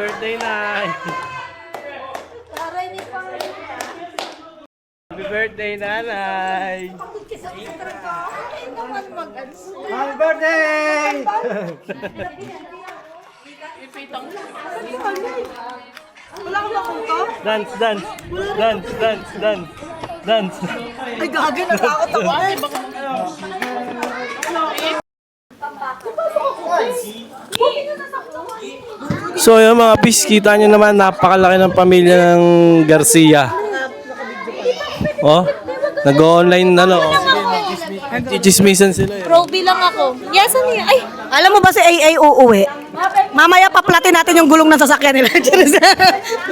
Birthday Nay! Happy birthday, Nanay! Happy birthday! Wala ka ba kung to? Dance, dance! Dance, dance, dance! Dance! Ay, gagawin. Natakot ako. So yun mga pis, kita nyo naman napakalaki ng pamilya ng Garcia. Oh, nag-online na no. Chichismisan sila eh. Proby lang ako. Yes, ano yun? Ay! Alam mo ba si AA uuwi? Mamaya paplatin natin yung gulong ng sasakyan nila.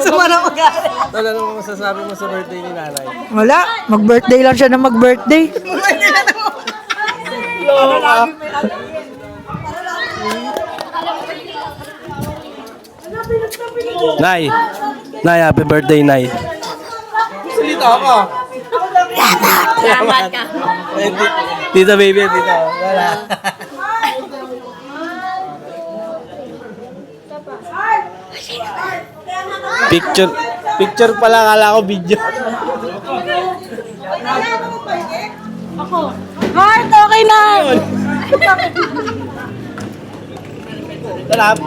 Sumara mo gano'n. Ano naman masasabi mo sa birthday ni Nanay? Wala. Mag-birthday lang siya na mag-birthday. Nay! Nay, happy birthday, Nay. Salita ka. Salamat ka. Tita baby, tita. Wala. Picture pala, kala ko video. Ako. Heart, okay na! Talap.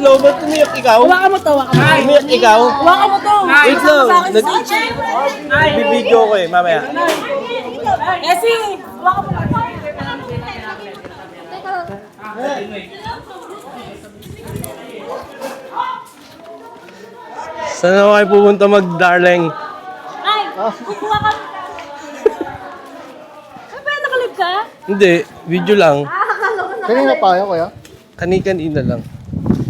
Hello, ba't umiyak ikaw? Hawakan mo to, hawakan mo. Umiyak ikaw? Hawakan mo to. Wait lang. Nag-video ko eh, mamaya. Essie, hawakan mo. Saan na kayo pupunta mag-darling? Ay, kukuha ka. Ay, ba nakalib ka? Hindi, video lang. Kanina pa yan, kuya? Kani-kanina lang.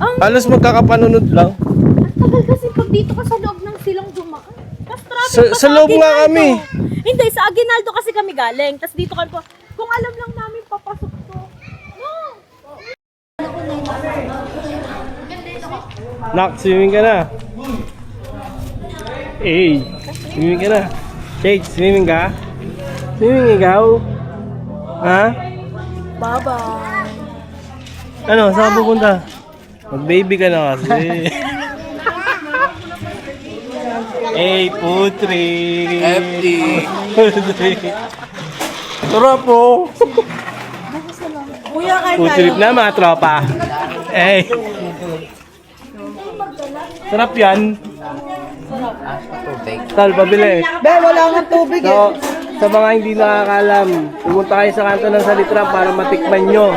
Halos magkakapanunod lang. Ang tagal kasi pag dito ka sa loob ng silang dumaan. Mas traffic pa Sa loob nga Aguinaldo. kami. Hindi, sa Aguinaldo kasi kami galing. Tapos dito kami po. Kung alam lang namin papasok to. No! Nak, swimming ka na. Eh, swimming ka na. Shake, swimming ka? Swimming ikaw? Ha? Bye-bye. Ano, saan ka pupunta? Mag-baby ka na kasi. Eh, putri. FD. Tara po. Kuya, kain Putrip na mga tropa. Eh. Sarap yan. Tal, pabili. Be, wala nga tubig eh. So, sa mga hindi nakakalam, pumunta kayo sa kanto ng Salitran para matikman nyo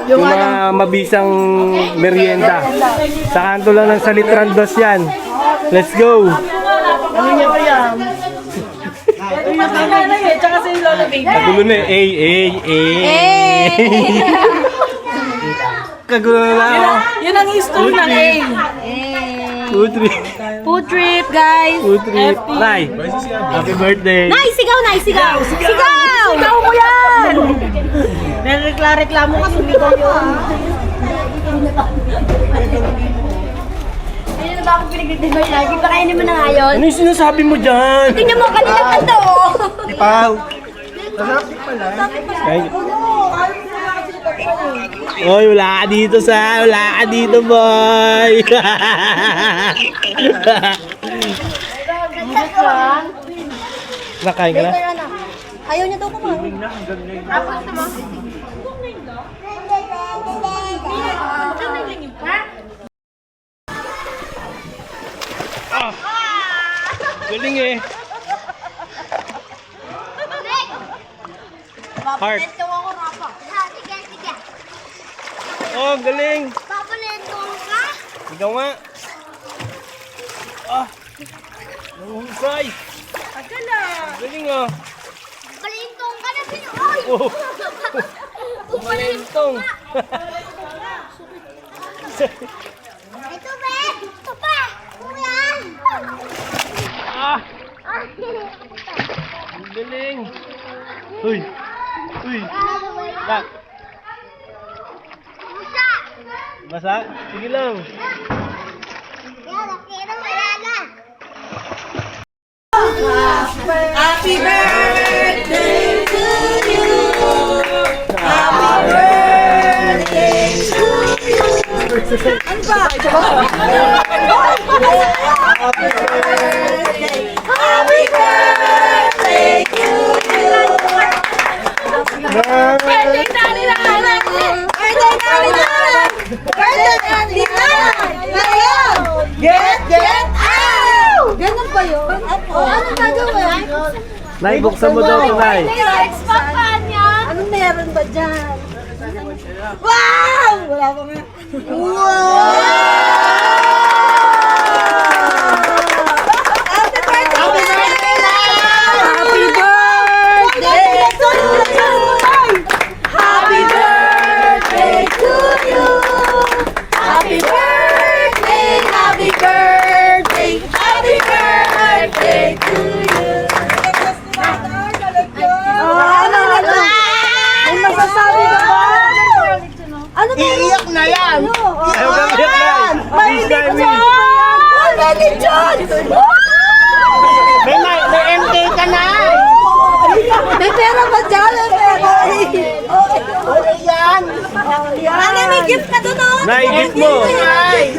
yung mga mabisang merienda. Sa kanto lang ng Salitran dos yan. Let's go! Ano niya ba yan? Yung masinanay eh, tsaka si Lola Baby. Kagulo na eh. Kagulo na lang. Yun ang history ng A. Food trip. Food trip, guys. Food trip. Nay, happy birthday. Nay, sigaw, Nay, sigaw. Sigaw! Ikaw mo yan! Nagreklamo ka, sumigaw yun. Ayun na ba ako pinagdidibay lagi? Pakainin mo na nga yun. Ano yung sinasabi mo dyan? Tingnan mo, kanina pa to. Ipaw. Ay. Oy, wala ka dito, boy. Nakain ka na? Ayaw niya daw kumain. Galing eh. Heart. Oh, galing. Papalentong ka? Ikaw nga. Ah. Nanghusay. Galing ah. Palentong ka na Pinoy! Oh. Malentong. Ito ba? Ito pa! Kuya! Ah. Ang galing. Uy. Uy. Bak. Musa! Basa? Sige lang. Yan, nakira wala na. Happy birthday to you. Happy birthday to you. Ano ba? Happy birthday. Happy birthday to you. Birthday Nani Nana. Birthday Nani Nana. Birthday Nani Nana. Ngayon, get out! Ganun ba yun? O, ano gagawin? Nay, buksan mo daw ito, Nay. Next pa pa niya. Anong meron ba dyan? Wow! Wala pa nga. Wow! Happy birthday! Happy birthday to you! Happy birthday to you! Happy birthday! Happy birthday! Happy birthday to you! Ano? May masasabi ka ba? Ano ba? Iiyak na yan! Ayaw ka ulit, Nay. May Please, Nay, lechon! win. May lechon! May MK ka na! May pera ba dyan? May pera. Okay yan! Ano, may gift ka doon, oh? Nay, gift mo.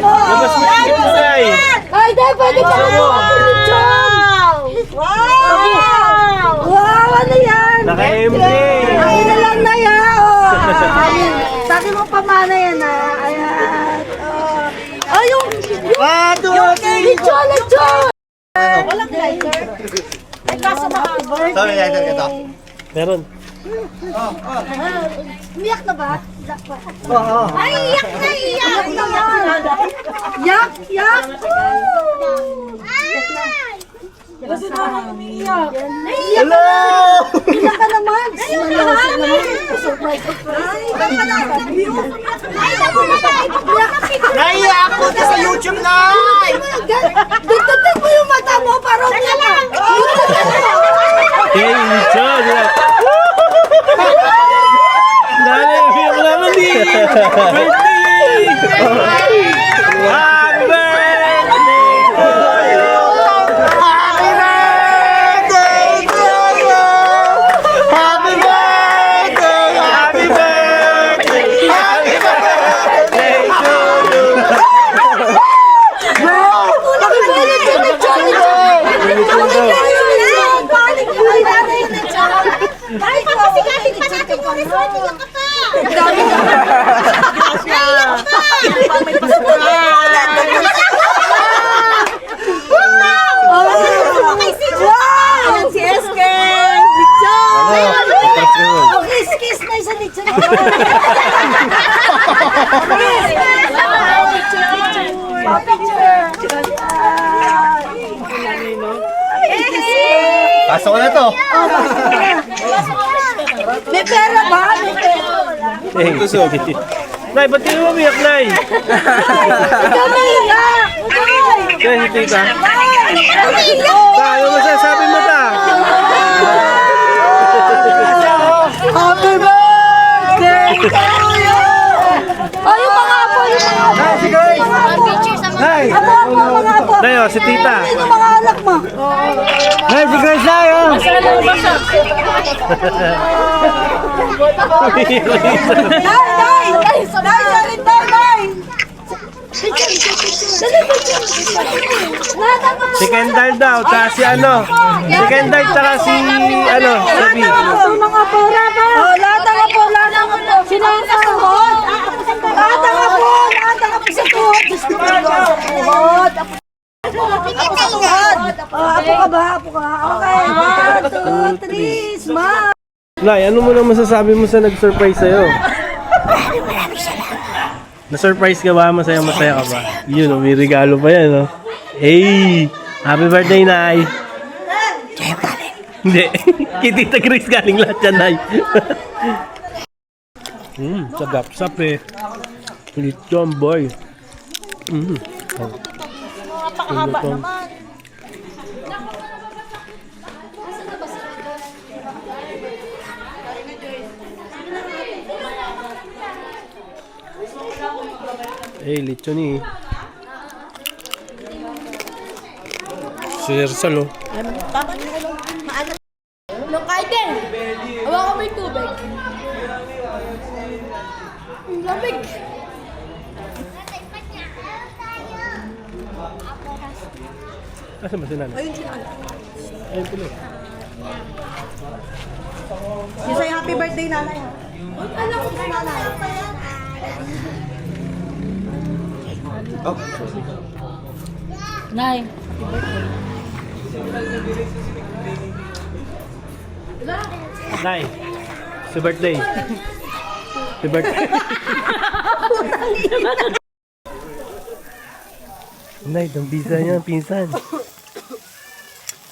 Labas mo yung gift mo, Nay. Ay, dahil pwede ka na Wow! lechon! Wow! Wow, ano yan? Naka-MJ. Ay, na lang na yan, oh. Sabi mo pamana yan, ah. Ayan. Oh. Oh, yung lechon! Walang lighter. Ay, kaso happy birthday. Sorry, lighter ito. Meron. Umiyak na ba? Oo. Ay, iyak na, iyak naman. Yak, yak. Kasi naman umiyak. Naiiyak ka na. Iyak ka naman. Malasig naman. Surprise, surprise. Ay, naku na na. Naiiyak ako sa YouTube na! Dugtugtug mo yung mata mo para umiyak ka. Hey, lechon. Dali, umiyak mo naman din. Birthday! Happy birthday to you! Happy birthday to you! Happy birthday! Happy birthday! Happy birthday to you! Bakit papasigatin pa natin yung resort? Iyak ka pa! Wow! Si Esken! Lechon! Oh, kiss na isa lechon. Pasok ko na to. May pera ba? May pera. Hey, Nay, ba't kayo umiyak, Nay? Ikaw na iyak! Kaya si Tita. Iyak! Ta, ano masasabi mo, Ta? Happy birthday to you! Oh, yung mga apo, yung mga apo. Hi, si guys! Picture sa mga... Hi! Apo, mga apo. Nay, oh, si Tita. Ano yung mga anak mo? Hi, si guys na yun! Nay, nay! Nay, sorry, nay! Si Kendall daw, tsaka si ano. Si Kendall, tsaka si ano, sabi. Mga pora ba? Oh, lahat ng apo, lahat ng apo. Sino yung kasuhod? Lahat ng apo sa tuhod. Diyos ko, sa tuhod. Oh, apo ka ba? Apo ka? Okay, 1, 2, 3, smile. Nay, ano mo na masasabi mo sa nag-surprise sa'yo? Maraming salamat. Na-surprise ka ba? Masaya ka ba? Yun, oh, may regalo pa yan, no? Hey! Happy birthday, Nay! Hindi. Kay Tita Grace galing lahat yan, Nay. Sagap-sap eh. Lechon, boy. Napakahaba naman. Eh, lechon eh. Sir Salo. Nung kahit din. Awa ko may tubig. Ang lamig. Asan ba si Nanay? Ayun siya. Ayun tuloy. Yung sa'yo, happy birthday, nanay. Alam ko si nanay. Nay. Nay, si birthday. Si birthday. Nay, tambisa niya, pinsan.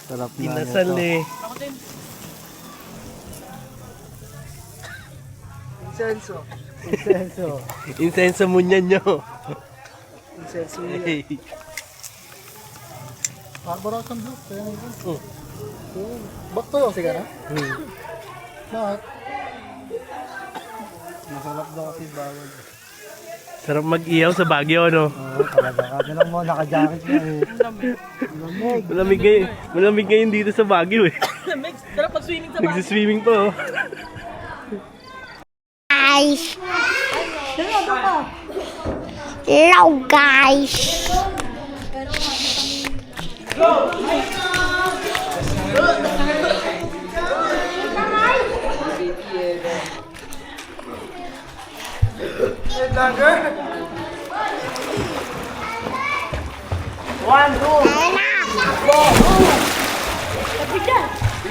Sarap na Pinasal eh. Insenso. Insenso. Insenso mo niyan nyo. Insenso Hey. Barasan bro. Kaya nga. Bakto yung sigara? Bakit? Masarap daw kasi bawal. Sarap mag-iyaw sa Baguio, no? Oo, talaga. Kasi lang mo, naka-jacket na eh. Lamig. Malamig ngayon dito sa Baguio eh. Lamig. Sarap mag-swimming sa bahay. Nagsiswimming pa oh. Guys. Hello, guys.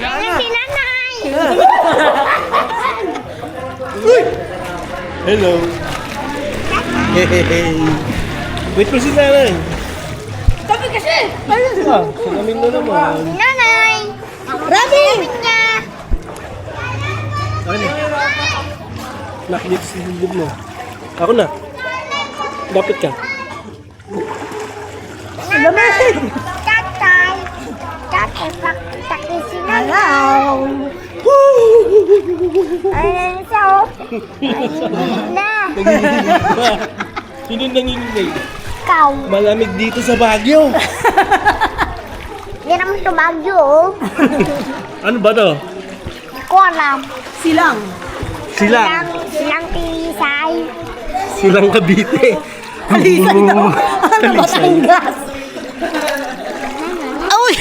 Ayan si nanay. Hello. Hey. Wait ko si Nanay. Sabi kasi. Salamin na naman. Si nanay. Rami. Niya. Ano? Nakikita sa silid mo. Ako na. Dapat ka. Lamig. Tatay. Tatay, pakitaki si nanay. Hello. Ayan so. Ayan na. Sino nanginginig? Ikaw. Malamig dito sa Baguio. Hindi naman ito Baguio, oh. Ano ba to? Hindi ko alam. Silang. Silang. Silang tilisay. Silang Cavite. Alisay daw. Ano ba tanggas? Uy!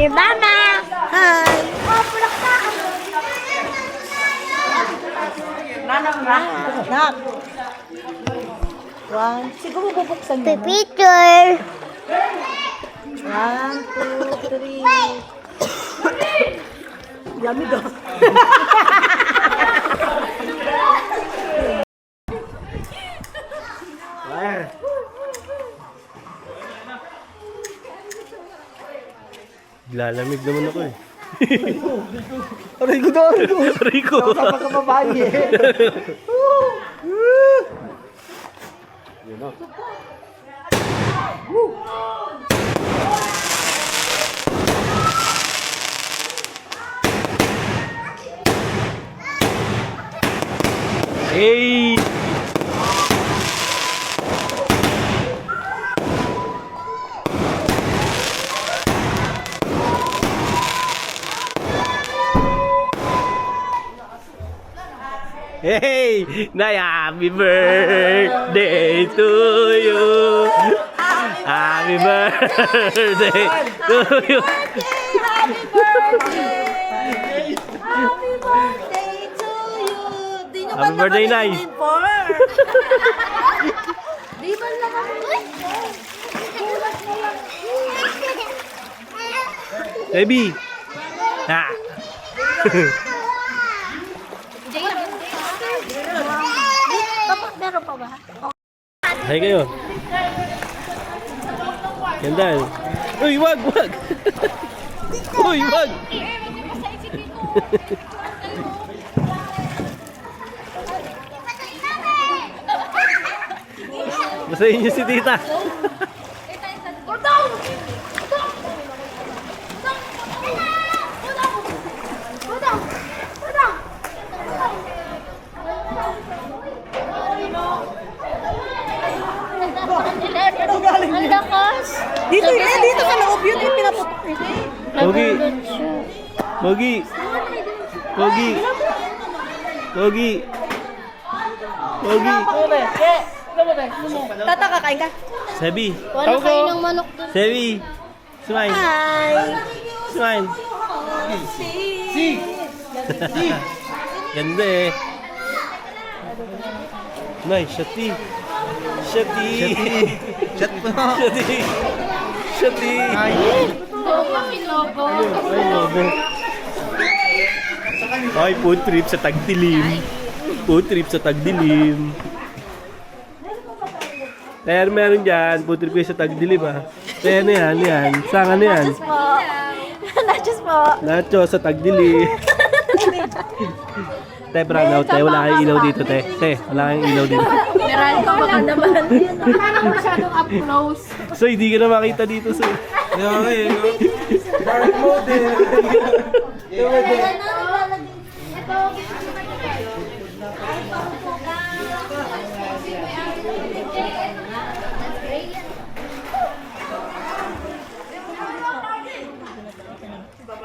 Mama. Hi. Oh, pulak ka. Nak. One. Siguro bubuksan mo. Picture. 1, 2, 3. Yummy daw. Lalamig naman ako eh. Aray ko daw, aray ko. Rico. Kasama ka babae eh. Hey! Hey! Nay, happy birthday to you! Happy birthday to you! Happy birthday! Happy birthday to you! Di nyo Happy birthday, Nay. Di ba lang ako? Baby! Ha! Meron pa ba? Hay kayo. Kendall. Uy, wag! Uy, wag! Masayin niyo si tita. Ang lakas. Dito sa loob yun, pinaputok eh. Pogi. Pogi. Pogi. Pogi. Pogi. Tata, kakain ka? Sebi. Wala kayo ng manok doon. Sebi. Smile. Hi! Smile. Ganda eh. Nice, shati. Shati. Chat mo. Shati. Shati. Ay, lobo. Ay, food trip sa Tagdilim. Food trip sa Tagdilim. Meron dyan. Food trip kayo sa Tagdilim ha. Ano yan? Saan ano yan? Nachos po. Nacho sa Tagdilim. Te, brown out, te. Wala kayong ilaw dito, te. Te, wala kayong ilaw dito. Meron ka baka naman. Parang masyadong up close. So, hindi ka na makita dito, so. Dark mode eh.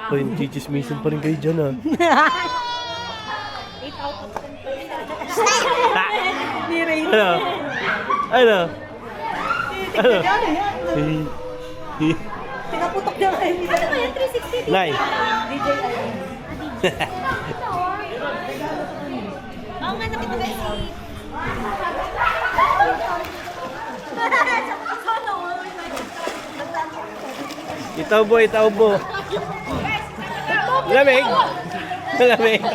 Oh, yung chichismisan pa rin kayo dyan, ha? Ano? Ano? Ano? Pinaputok niya kayo. Nay. Oo nga, nakita ko si... Itaubo. Lamig. Lamig. Oh,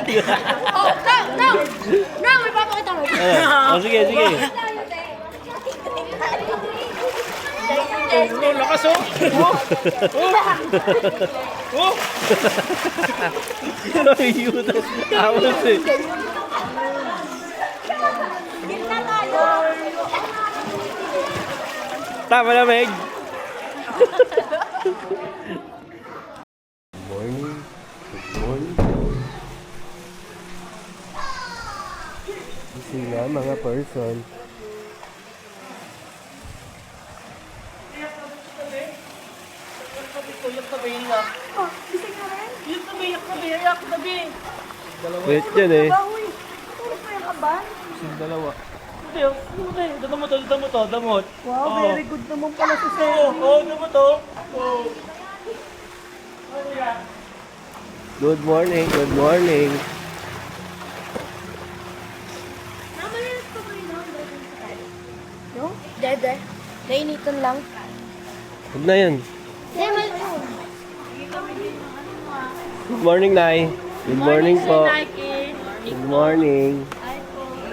no, may papakita mo. Oh, sige. Oh, lakas oh. Oh. Ay, yun. Awas eh. Tama lamig. Good morning. Gising na mga person. Wait yan eh. Yung dalawa. Damot. Wow, very good naman pala si Sir. Good morning. Dede, nainitan lang. Huwag na yan. Good morning, Nay. Good morning po. Good morning.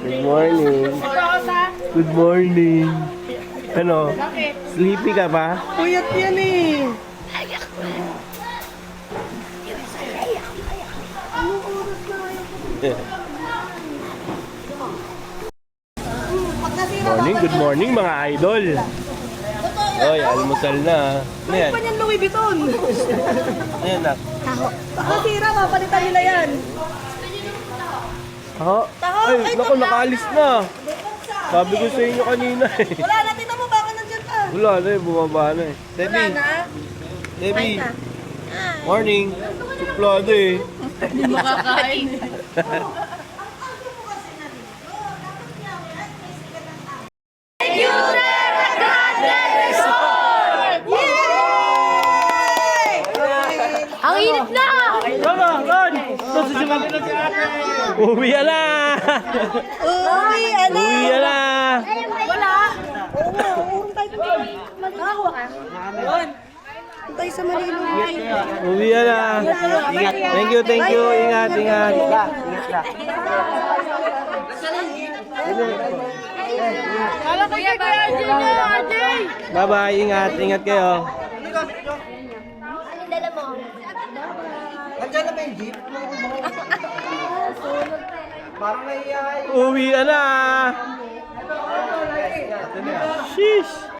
Good morning. Ano? Sleepy ka ba? Puyat yan eh. Good morning mga idol. Oy, almusal na. Ano yan? Ano yan, Louis Vuitton? Ano yan, nak? Nakasira, papalitan nila yan. Ha? Ay, naku, nakaalis na. Sabi ko sa inyo kanina eh. Wala na, tingnan mo, baka nandyan pa. Wala na eh, bumaba na eh. Wala na. Debbie. Morning. Suplado eh. Hindi makakain. Ang init na! Ron! Uwi na! Uy, ano? Uwi na! Wala. Oo nga, uurong tayo dito. Nakakuha ka? Tayo sa Manila. Uwi na! Thank you. Ingat. Bye-bye, ingat. Ingat kayo. Anong dala mo? Andiyan na ba yung jeep? Parang naiyahay. Uwi na. Sheesh.